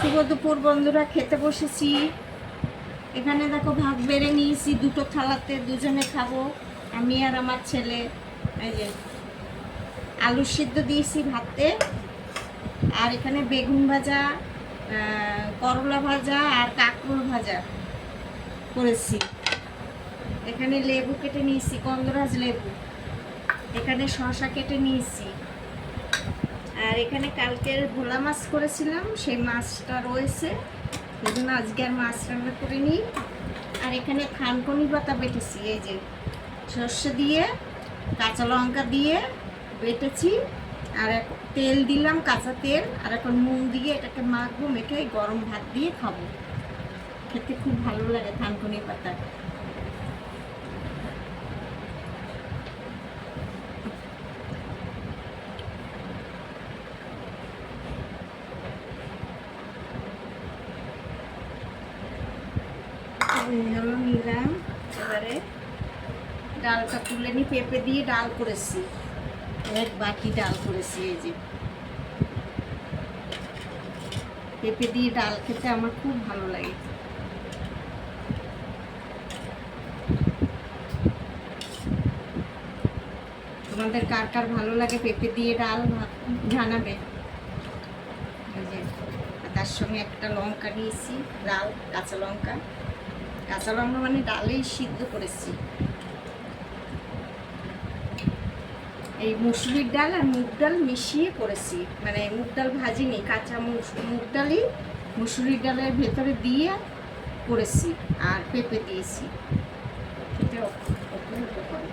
শুভ দুপুর বন্ধুরা, খেতে বসেছি। এখানে দেখো ভাত বেড়ে নিয়েছি দুটো থালাতে, দুজনে খাবো, আমি আর আমার ছেলে। এই যে আলু সিদ্ধ দিয়েছি ভাতে, আর এখানে বেগুন ভাজা, করলা ভাজা আর কাঁকরোল ভাজা করেছি। এখানে লেবু কেটে নিয়েছি, গন্ধরাজ লেবু। এখানে শসা কেটে নিয়েছি। আর এখানে কালকের ভোলা মাছ করেছিলাম, সেই মাছটা রয়েছে, এই জন্য আজকে আর মাছ রান্না করে নিই। আর এখানে থানকুনি পাতা বেটেছি, এই যে সর্ষে দিয়ে কাঁচা লঙ্কা দিয়ে বেটেছি। আর তেল দিলাম, কাঁচা তেল। আর এখন নুন দিয়ে এটাকে মাখবো, মেখে গরম ভাত দিয়ে খাবো। খেতে খুব ভালো লাগে থানকুনি পাতা। হলো নিলাম। এবারে ডালটা তুলে নিই, পেঁপে দিয়ে ডাল করেছি, এক বাটি ডাল করেছি। এই যে পেঁপে দিয়ে ডাল খেতে আমার খুব ভালো লাগে। তোমাদের কার কার ভালো লাগে পেঁপে দিয়ে ডাল জানাবে। এই যে তার সঙ্গে একটা লঙ্কা নিয়েছি, লাল কাঁচা লঙ্কা। কাঁচা লঙ্কা মানে ডালেই সিদ্ধ করেছি। এই মুসুরির ডাল আর মুগ ডাল মিশিয়ে করেছি, মানে মুগ ডাল ভাজিনি, কাঁচা মুগ ডালই মুসুরির ডালের ভেতরে দিয়ে করেছি, আর পেঁপে দিয়েছি। খেতে অপূর্ব করে।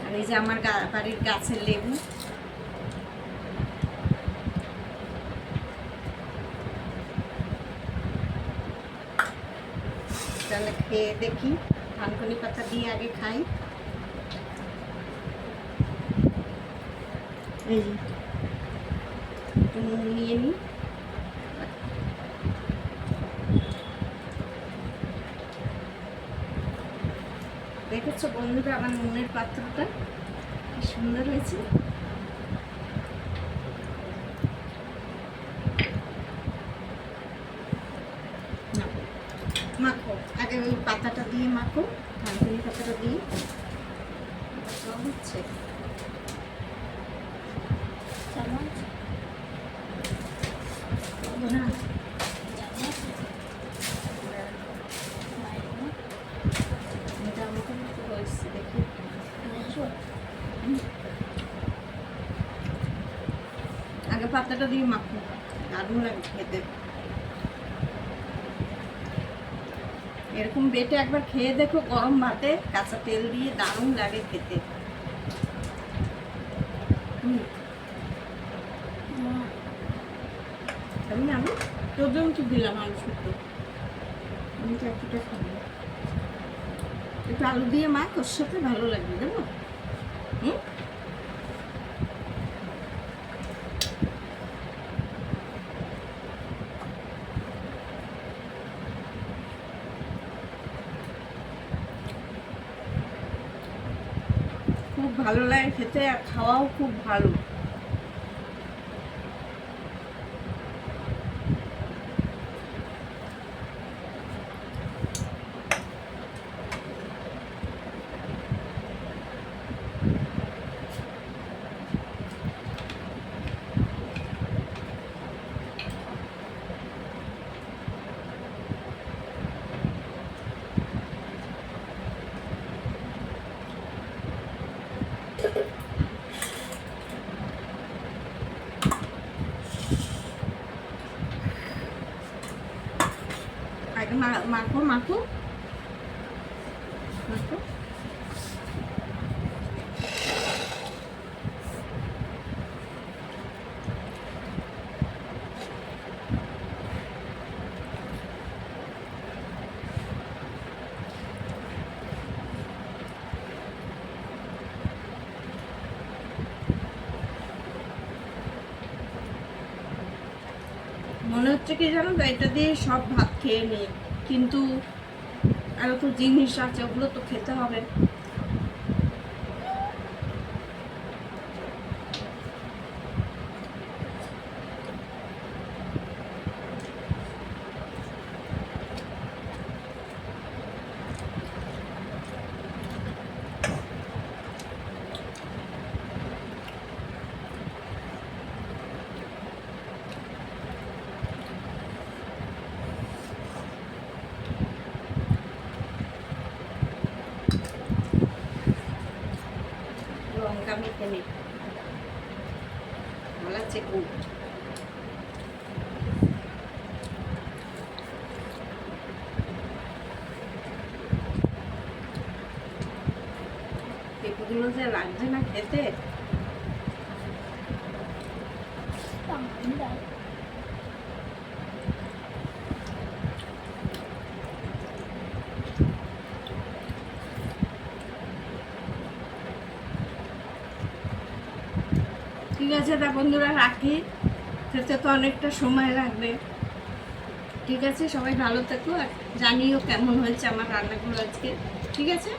আর এই যে আমার বাড়ির গাছের লেবু। তাহলে খেয়ে দেখি, থানকুনি পাতা দিয়ে আগে খাই। এই যে একটু নুন নিয়ে নিই। দেখেছো বন্ধুরা, আমার নুনের পাত্রটা কি সুন্দর হয়েছে। মাখো আগে, ওই পাতাটা দিয়ে মাখো, থানকুনি পাতাটা দিয়ে। হচ্ছে না, দেখি আগে পাতাটা দিয়ে মাখো, দারুণ লাগে খেতে। এরকম বেটে একবার খেয়ে দেখো, গরম ভাতে কাঁচা তেল দিয়ে, দারুণ লাগে খেতে। আমি তোর জন্য কি দিলাম আলু শুদ্ধ, আমি তো এতটা খাবো। একটু আলু দিয়ে মাখ, ওর সাথে ভালো লাগবে, দেবো। খুব ভালো লাগে খেতে, আর খাওয়াও খুব ভালো। আগে মাখো মাখো মাখো। মনে হচ্ছে কি জানো তো, এটা দিয়ে সব ভাত খেয়ে নিই, কিন্তু আরো তো জিনিস আছে, ওগুলো তো খেতে হবে। আছে খুব। পেঁপেগুলো যে লাগছে না খেতে। ঠিক আছে, তা বন্ধুরা রাখি, খেতে তো অনেকটা সময় লাগবে। ঠিক আছে, সবাই ভালো থেকো আর জানিও কেমন হয়েছে আমার রান্নাগুলো আজকে। ঠিক আছে।